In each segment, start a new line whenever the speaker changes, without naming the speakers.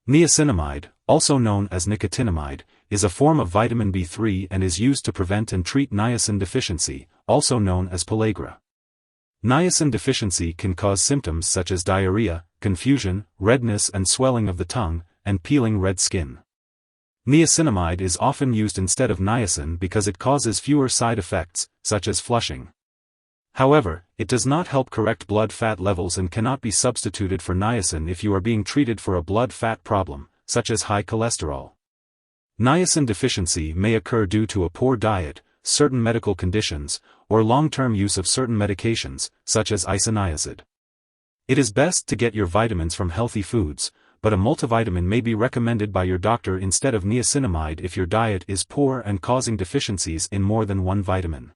Niacinamide, also known as nicotinamide, is a form of vitamin B3 and is used to prevent and treat niacin deficiency, also known as pellagra. Niacin deficiency can cause symptoms such as diarrhea, confusion, redness and swelling of the tongue, and peeling red skin. Niacinamide is often used instead of niacin because it causes fewer side effects, such as flushing. However, it does not help correct blood fat levels and cannot be substituted for niacin if you are being treated for a blood fat problem, such as high cholesterol. Niacin deficiency may occur due to a poor diet, certain medical conditions, or long-term use of certain medications, such as isoniazid. It is best to get your vitamins from healthy foods, but a multivitamin may be recommended by your doctor instead of niacinamide if your diet is poor and causing deficiencies in more than one vitamin.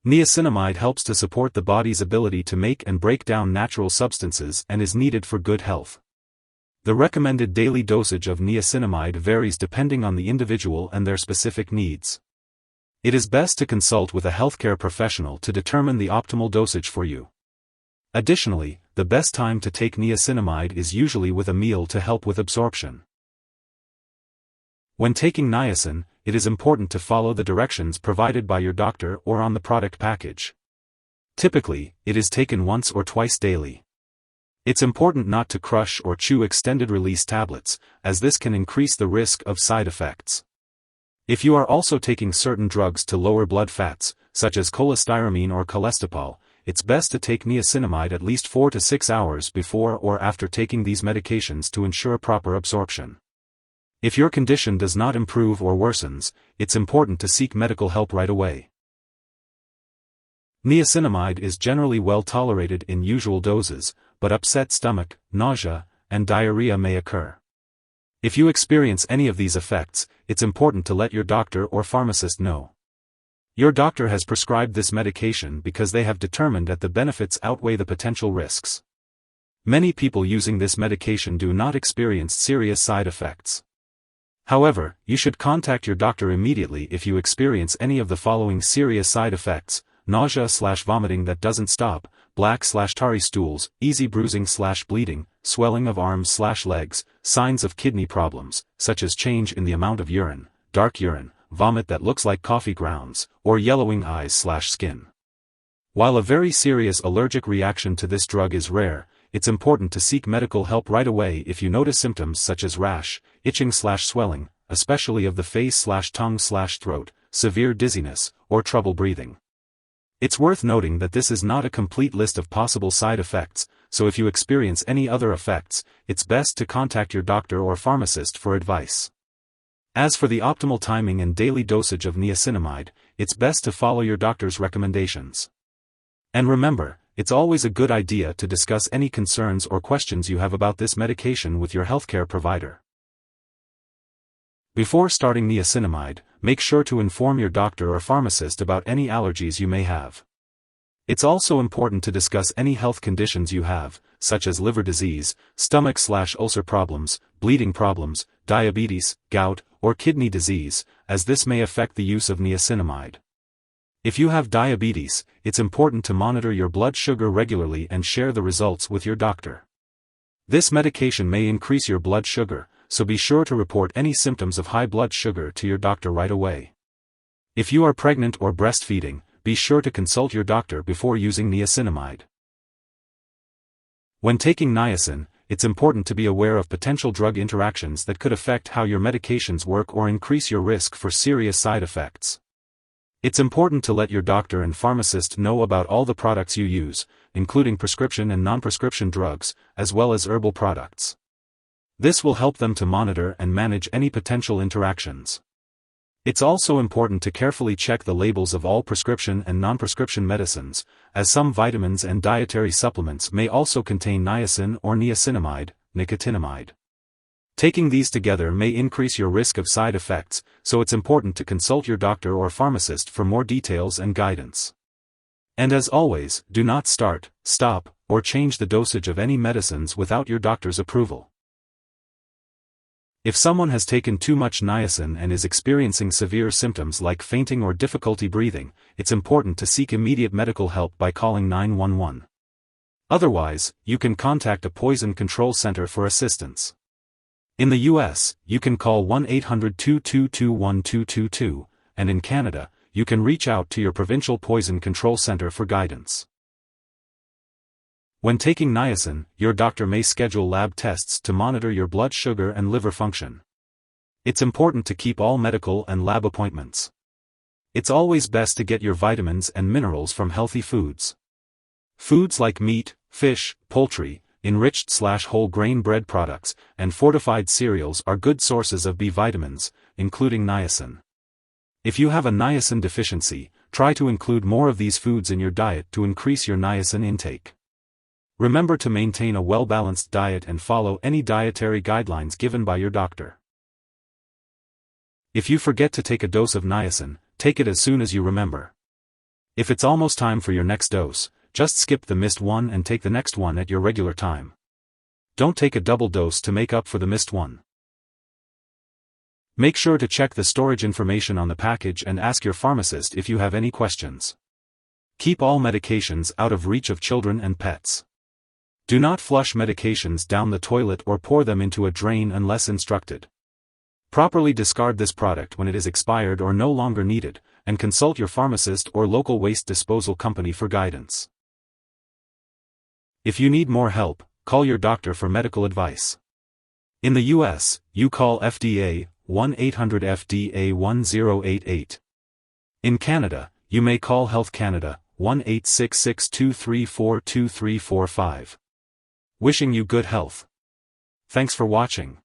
Niacinamide helps to support the body's ability to make and break down natural substances and is needed for good health. The recommended daily dosage of niacinamide varies depending on the individual and their specific needs. It is best to consult with a healthcare professional to determine the optimal dosage for you. Additionally, the best time to take niacinamide is usually with a meal to help with absorption. When taking niacin, it is important to follow the directions provided by your doctor or on the product package. Typically, it is taken once or twice daily. It's important not to crush or chew extended-release tablets, as this can increase the risk of side effects. If you are also taking certain drugs to lower blood fats, such as cholestyramine or cholesterol, it's best to take niacinamide at least 4 to 6 hours before or after taking these medications to ensure proper absorption. If your condition does not improve or worsens, it's important to seek medical help right away. Niacinamide is generally well tolerated in usual doses, but upset stomach, nausea, and diarrhea may occur. If you experience any of these effects, it's important to let your doctor or pharmacist know. Your doctor has prescribed this medication because they have determined that the benefits outweigh the potential risks. Many people using this medication do not experience serious side effects. However, you should contact your doctor immediately if you experience any of the following serious side effects: nausea/vomiting that doesn't stop, black/tarry stools, easy bruising/bleeding, swelling of arms/legs, signs of kidney problems, such as change in the amount of urine, dark urine, vomit that looks like coffee grounds, or yellowing eyes/skin. While a very serious allergic reaction to this drug is rare, it's important to seek medical help right away if you notice symptoms such as rash, itching/swelling, especially of the face/tongue/throat, severe dizziness, or trouble breathing. It's worth noting that this is not a complete list of possible side effects, so if you experience any other effects, it's best to contact your doctor or pharmacist for advice. As for the optimal timing and daily dosage of niacinamide, it's best to follow your doctor's recommendations. And remember, it's always a good idea to discuss any concerns or questions you have about this medication with your healthcare provider. Before starting niacinamide, make sure to inform your doctor or pharmacist about any allergies you may have. It's also important to discuss any health conditions you have, such as liver disease, stomach/ulcer problems, bleeding problems, diabetes, gout, or kidney disease, as this may affect the use of niacinamide. If you have diabetes, it's important to monitor your blood sugar regularly and share the results with your doctor. This medication may increase your blood sugar, so be sure to report any symptoms of high blood sugar to your doctor right away. If you are pregnant or breastfeeding, be sure to consult your doctor before using niacinamide. When taking niacin, it's important to be aware of potential drug interactions that could affect how your medications work or increase your risk for serious side effects. It's important to let your doctor and pharmacist know about all the products you use, including prescription and non-prescription drugs, as well as herbal products. This will help them to monitor and manage any potential interactions. It's also important to carefully check the labels of all prescription and non-prescription medicines, as some vitamins and dietary supplements may also contain niacin or niacinamide, nicotinamide. Taking these together may increase your risk of side effects, so it's important to consult your doctor or pharmacist for more details and guidance. And as always, do not start, stop, or change the dosage of any medicines without your doctor's approval. If someone has taken too much niacin and is experiencing severe symptoms like fainting or difficulty breathing, it's important to seek immediate medical help by calling 911. Otherwise, you can contact a poison control center for assistance. In the US, you can call 1-800-222-1222, and in Canada, you can reach out to your provincial poison control center for guidance. When taking niacin, your doctor may schedule lab tests to monitor your blood sugar and liver function. It's important to keep all medical and lab appointments. It's always best to get your vitamins and minerals from healthy foods. Foods like meat, fish, poultry, enriched/whole grain bread products, and fortified cereals are good sources of B vitamins, including niacin. If you have a niacin deficiency, try to include more of these foods in your diet to increase your niacin intake. Remember to maintain a well-balanced diet and follow any dietary guidelines given by your doctor. If you forget to take a dose of niacin, take it as soon as you remember. If it's almost time for your next dose, just skip the missed one and take the next one at your regular time. Don't take a double dose to make up for the missed one. Make sure to check the storage information on the package and ask your pharmacist if you have any questions. Keep all medications out of reach of children and pets. Do not flush medications down the toilet or pour them into a drain unless instructed. Properly discard this product when it is expired or no longer needed, and consult your pharmacist or local waste disposal company for guidance. If you need more help, call your doctor for medical advice. In the US, you call FDA 1-800-FDA-1088. In Canada, you may call Health Canada 1-866-234-2345. Wishing you good health. Thanks for watching.